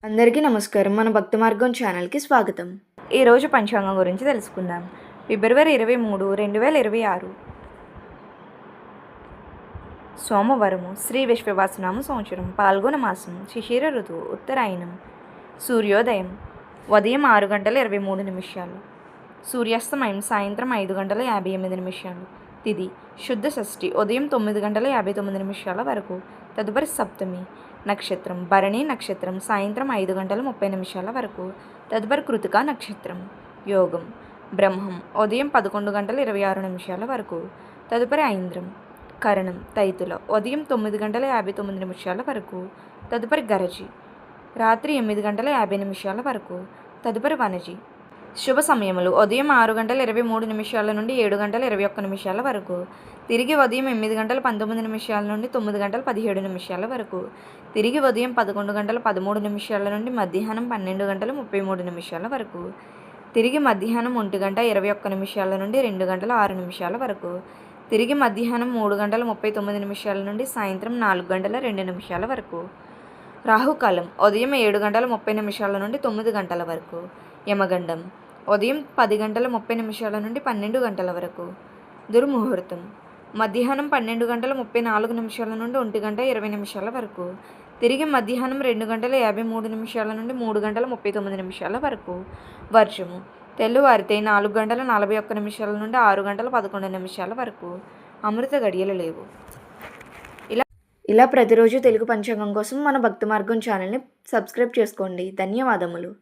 అందరికీ నమస్కారం. మన భక్తి మార్గం ఛానల్కి స్వాగతం. ఈరోజు పంచాంగం గురించి తెలుసుకుందాం. ఫిబ్రవరి 23, 2026 సోమవారము. శ్రీ విశ్వవాసనామ సంవత్సరం, పాల్గొన మాసం, శిశిర ఋతువు, ఉత్తరాయణం. సూర్యోదయం ఉదయం 6:23, సూర్యాస్తమయం సాయంత్రం 5:58. తిథి శుద్ధ షష్ఠి ఉదయం 9:59 వరకు. తదుపరి సప్తమి. నక్షత్రం భరణి నక్షత్రం సాయంత్రం 5:30 వరకు. తదుపరి కృతికా నక్షత్రం. యోగం బ్రహ్మం ఉదయం 11:26 వరకు. తదుపరి ఐంద్రం. కరణం తైతుల ఉదయం 9:59 వరకు. తదుపరి గరజి రాత్రి 8:50 వరకు. తదుపరి వనజి. శుభ సమయములు ఉదయం 6:23 నుండి 7:21 వరకు. తిరిగి ఉదయం 8:19 నుండి 9:17 వరకు. తిరిగి ఉదయం 11:13 నుండి మధ్యాహ్నం 12:33 వరకు. తిరిగి మధ్యాహ్నం 1:21 నుండి 2:06 వరకు. తిరిగి మధ్యాహ్నం 3:39 నుండి సాయంత్రం 4:02 వరకు. రాహుకాలం ఉదయం 7:30 నుండి 9 గంటల వరకు. యమగండం ఉదయం 10:30 నుండి 12 వరకు. దుర్ముహూర్తం మధ్యాహ్నం 12:34 నుండి 1:20 వరకు. తిరిగి మధ్యాహ్నం 2:53 నుండి 3:39 వరకు. వర్షము తెల్లువారితే 4:41 నుండి 6:11 వరకు. అమృత గడియలు లేవు. ఇలా ప్రతిరోజు తెలుగు పంచాంగం కోసం మన భక్తి మార్గం ఛానల్ని సబ్స్క్రైబ్ చేసుకోండి. ధన్యవాదములు.